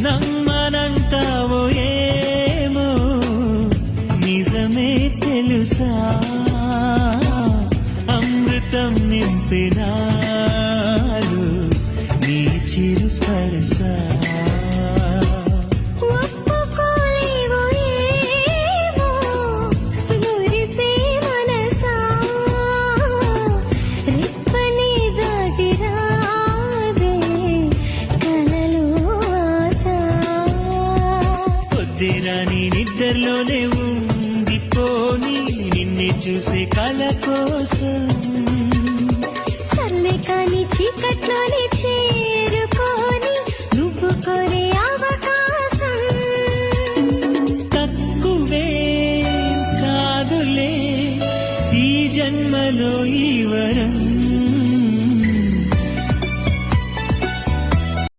నమ్మనంటావో ఏమో నిజమే తెలుసా అమృతం నింపినారు నీ చిరు స్పర్శ నీ నిద్రలోనే ఉండిపోని నిన్నే చూసే కల కోసం సర్లే కానీ చీకట్లోనే